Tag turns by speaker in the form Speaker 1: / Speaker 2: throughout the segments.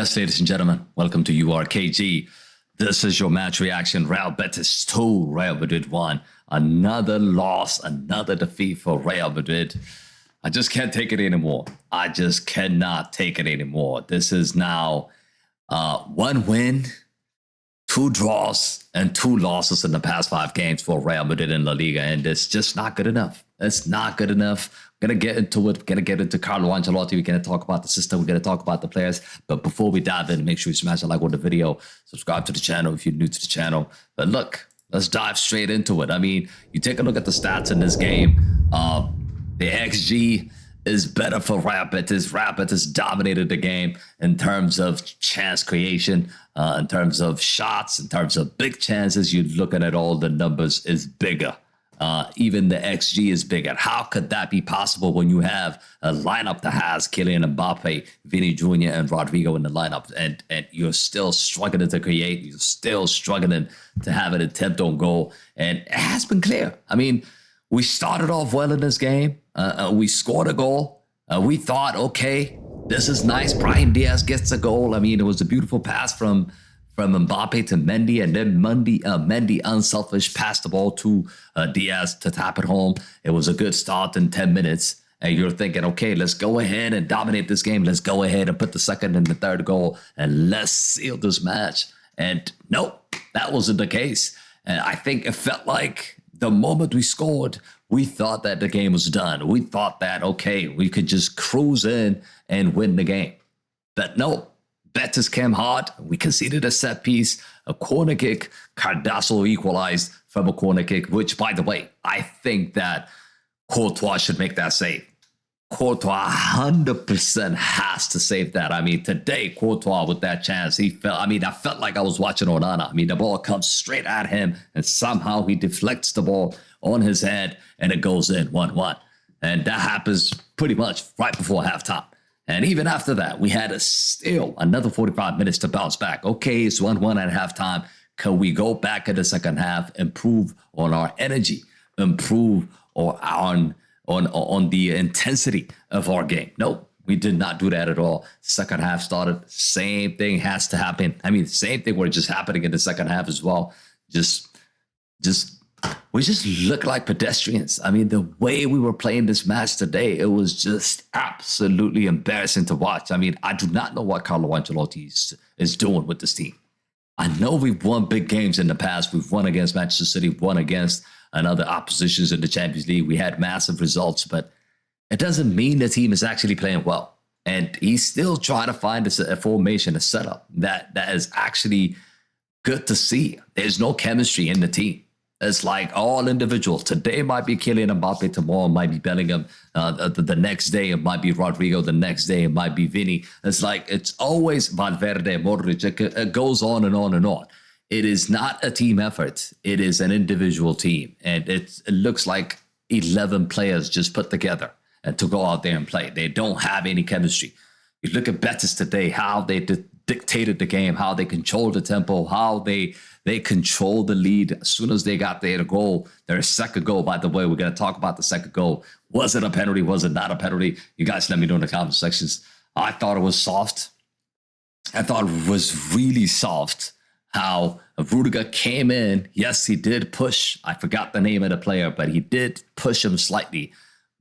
Speaker 1: Yes, ladies and gentlemen, welcome to URKG. This is your match reaction. Real Betis 2, Real Madrid 1. Another loss, another defeat for Real Madrid. I just can't take it anymore. I just cannot take it anymore. This is now one win, 2 draws, and 2 losses in the past 5 games for Real Madrid in LaLiga, and it's just not good enough. It's not good enough. Gonna get into it. Gonna get into Carlo Ancelotti. We're gonna talk about the system. We're gonna talk about the players. But before we dive in, make sure you smash a like on the video. Subscribe to the channel if you're new to the channel. But look, let's dive straight into it. I mean, you take a look at the stats in this game. The XG is better for Real Betis. Real Betis dominated the game in terms of chance creation, in terms of shots, in terms of big chances. You're looking at all the numbers is bigger. Even the XG is bigger. How could that be possible when you have a lineup that has Kylian Mbappe, Vini Jr., and Rodrigo in the lineup, and you're still struggling to create, you're still struggling to have an attempt on goal, and it has been clear. I mean, we started off well in this game. We scored a goal. We thought, okay, this is nice. Brahim Díaz gets a goal. I mean, it was a beautiful pass from Mbappe to Mendy, and then Mendy unselfish passed the ball to Diaz to tap it home. It was a good start in 10 minutes. And you're thinking, okay, let's go ahead and dominate this game. Let's go ahead and put the second and the third goal, and let's seal this match. And nope, that wasn't the case. And I think it felt like the moment we scored, we thought that the game was done. We thought that, okay, we could just cruise in and win the game. But no. Betis came hard. We conceded a set piece, a corner kick. Cardoso equalized from a corner kick, which, by the way, I think that Courtois should make that save. Courtois 100% has to save that. I mean, today, Courtois with that chance, he felt, I mean, I felt like I was watching Onana. I mean, the ball comes straight at him, and somehow he deflects the ball on his head, and it goes in 1-1. And that happens pretty much right before halftime. And even after that, we had still another 45 minutes to bounce back. Okay, it's 1-1 at halftime. Can we go back in the second half, improve on our energy, improve on the intensity of our game? Nope, we did not do that at all. Second half started, same thing has to happen. I mean, same thing was just happening in the second half as well. We just look like pedestrians. I mean, the way we were playing this match today, it was just absolutely embarrassing to watch. I mean, I do not know what Carlo Ancelotti is doing with this team. I know we've won big games in the past. We've won against Manchester City, won against another oppositions in the Champions League. We had massive results, but it doesn't mean the team is actually playing well. And he's still trying to find a formation, a setup that is actually good to see. There's no chemistry in the team. It's like all individuals. Today might be Kylian Mbappe, tomorrow might be Bellingham, the next day it might be Rodrigo, the next day it might be Vini. It's like it's always Valverde, Modric. It goes on and on and on. It is not a team effort. It is an individual team. And it looks like 11 players just put together and to go out there and play. They don't have any chemistry. You look at Betis today, how they dictated the game, how they controlled the tempo, how they controlled the lead as soon as they got their goal. Their second goal, by the way, we're going to talk about the second goal. Was it a penalty? Was it not a penalty? You guys let me know in the comment sections. I thought it was soft. I thought it was really soft how Rudiger came in. Yes, he did push. I forgot the name of the player, but he did push him slightly.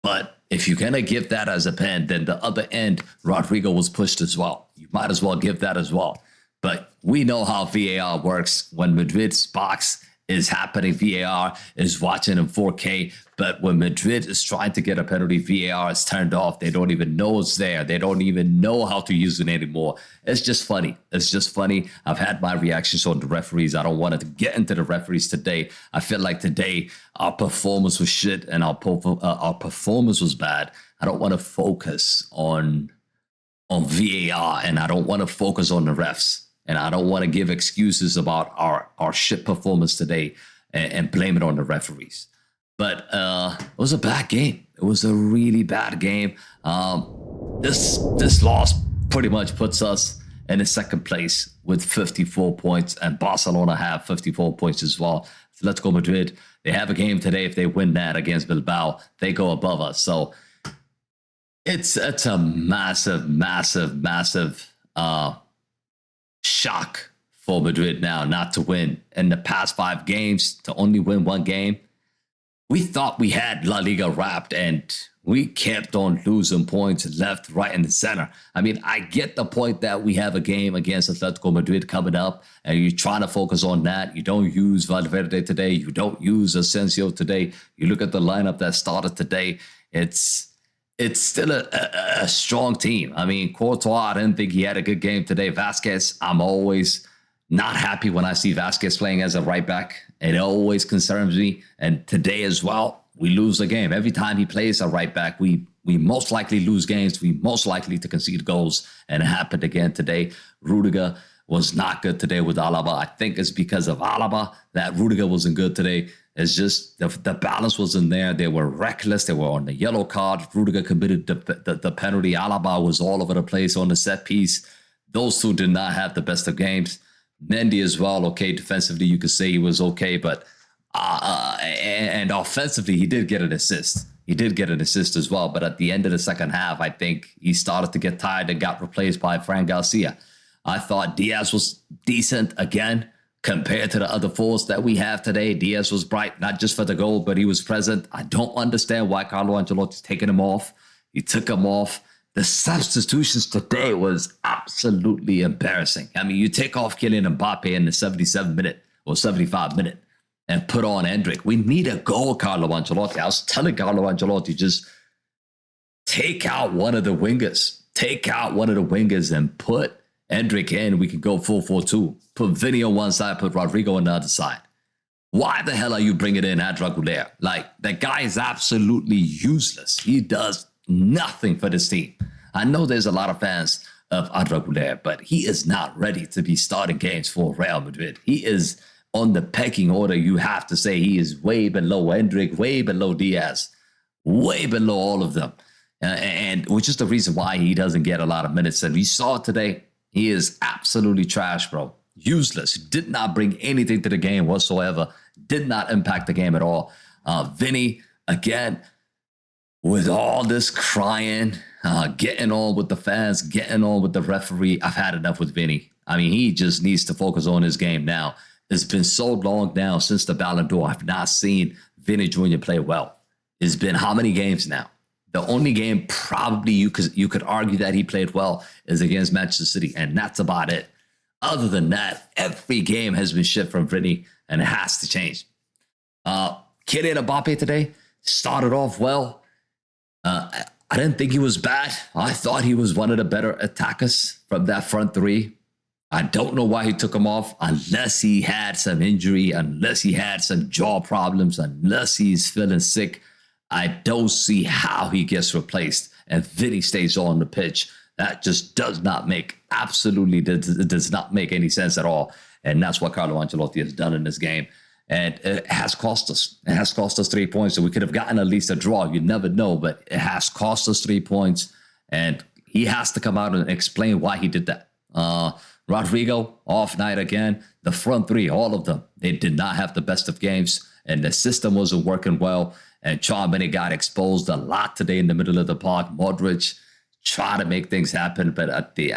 Speaker 1: But if you're going to give that as a pen, then the other end, Rodrigo was pushed as well. You might as well give that as well. But we know how VAR works. When Madrid's box is happening, VAR is watching in 4K. But when Madrid is trying to get a penalty, VAR is turned off. They don't even know it's there. They don't even know how to use it anymore. It's just funny. It's just funny. I've had my reactions on the referees. I don't want to get into the referees today. I feel like today our performance was shit and our performance was bad. I don't want to focus on VAR, and I don't want to focus on the refs. And I don't want to give excuses about our shit performance today and blame it on the referees. But it was a bad game. It was a really bad game. This loss pretty much puts us in the second place with 54 points, and Barcelona have 54 points as well. Atletico Madrid, they have a game today. If they win that against Bilbao, they go above us. So it's a massive shock for Madrid now not to win. In the past 5 games, to only win 1 game, we thought we had La Liga wrapped, and we kept on losing points left, right, and center. I mean, I get the point that we have a game against Atletico Madrid coming up, and you're trying to focus on that. You don't use Valverde today. You don't use Asensio today. You look at the lineup that started today. It's still a strong team. I mean, Courtois, I didn't think he had a good game today. Vasquez, I'm always not happy when I see Vasquez playing as a right back. It always concerns me. And today as well, we lose the game. Every time he plays a right back, we most likely lose games. We most likely to concede goals. And it happened again today. Rudiger was not good today with Alaba. I think it's because of Alaba that Rudiger wasn't good today. It's just the balance wasn't there. They were reckless. They were on the yellow card. Rudiger committed the penalty. Alaba was all over the place on the set piece. Those two did not have the best of games. Mendy as well. Okay, defensively, you could say he was okay, but and offensively, he did get an assist. He did get an assist as well. But at the end of the second half, I think he started to get tired and got replaced by Fran Garcia. I thought Diaz was decent again compared to the other fours that we have today. Diaz was bright, not just for the goal, but he was present. I don't understand why Carlo Ancelotti's taking him off. He took him off. The substitutions today was absolutely embarrassing. I mean, you take off Kylian Mbappe in the 77 minute or 75 minute and put on Endrick. We need a goal, Carlo Ancelotti. I was telling Carlo Ancelotti, just take out one of the wingers. Take out one of the wingers and put Endrick in. We can go 4-4-2. Put Vinny on one side, put Rodrigo on the other side. Why the hell are you bringing in Adra Güler? Like, that guy is absolutely useless. He does nothing for this team. I know there's a lot of fans of Adra Güler, but he is not ready to be starting games for Real Madrid. He is on the pecking order. You have to say he is way below Endrick, way below Diaz, way below all of them. And which is the reason why he doesn't get a lot of minutes. And we saw today, he is absolutely trash, bro. Useless. Did not bring anything to the game whatsoever. Did not impact the game at all. Vinny, again, with all this crying, getting on with the fans, getting on with the referee, I've had enough with Vinny. I mean, he just needs to focus on his game now. It's been so long now since the Ballon d'Or. I've not seen Vinny Jr. play well. It's been how many games now? The only game probably you could argue that he played well is against Manchester City, and that's about it. Other than that, every game has been shit from Vinny, and it has to change. Kylian Mbappe today started off well. I didn't think he was bad. I thought he was one of the better attackers from that front three. I don't know why he took him off unless he had some injury, unless he had some jaw problems, unless he's feeling sick. I don't see how he gets replaced and Vinny stays on the pitch. That just does not make any sense at all. And that's what Carlo Ancelotti has done in this game. And it has cost us. It has cost us 3 points. So we could have gotten at least a draw. You never know, but it has cost us 3 points. And he has to come out and explain why he did that. Rodrigo, off night again. The front three, all of them, they did not have the best of games. And the system wasn't working well. And Tchouaméni got exposed a lot today in the middle of the park. Modric tried to make things happen, but at the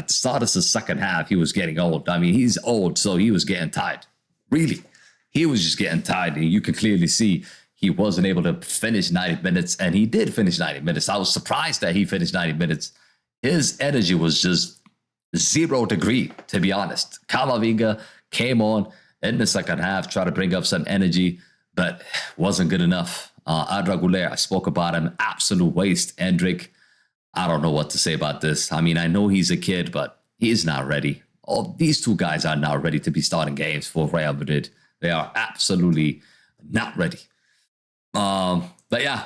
Speaker 1: start of the second half, he was getting old. I mean, he's old, so he was getting tired. Really, he was just getting tired. And you can clearly see he wasn't able to finish 90 minutes, and he did finish 90 minutes. I was surprised that he finished 90 minutes. His energy was just 0 degree, to be honest. Camavinga came on in the second half, tried to bring up some energy, but wasn't good enough. Adra Güler, I spoke about him, absolute waste. Endrick, I don't know what to say about this. I mean, I know he's a kid, but he's not ready. These two guys are not ready to be starting games for Real Madrid. They are absolutely not ready. But yeah,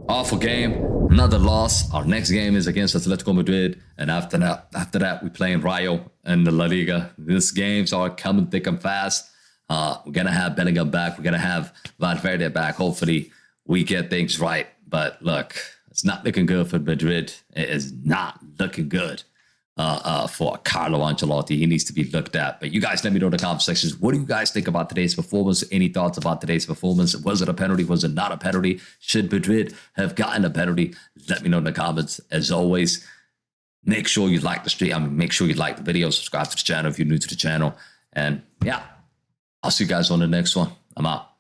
Speaker 1: awful game. Another loss. Our next game is against Atletico Madrid. And after that, we play in Rayo in the La Liga. These games are coming thick and fast. We're going to have Bellingham back. We're going to have Valverde back. Hopefully, we get things right. But look, it's not looking good for Madrid. It is not looking good for Carlo Ancelotti. He needs to be looked at. But you guys let me know in the comment sections. What do you guys think about today's performance? Any thoughts about today's performance? Was it a penalty? Was it not a penalty? Should Madrid have gotten a penalty? Let me know in the comments. As always, Make sure you like the stream. I mean, make sure you like the video, subscribe to the channel if you're new to the channel. And yeah, I'll see you guys on the next one. I'm out.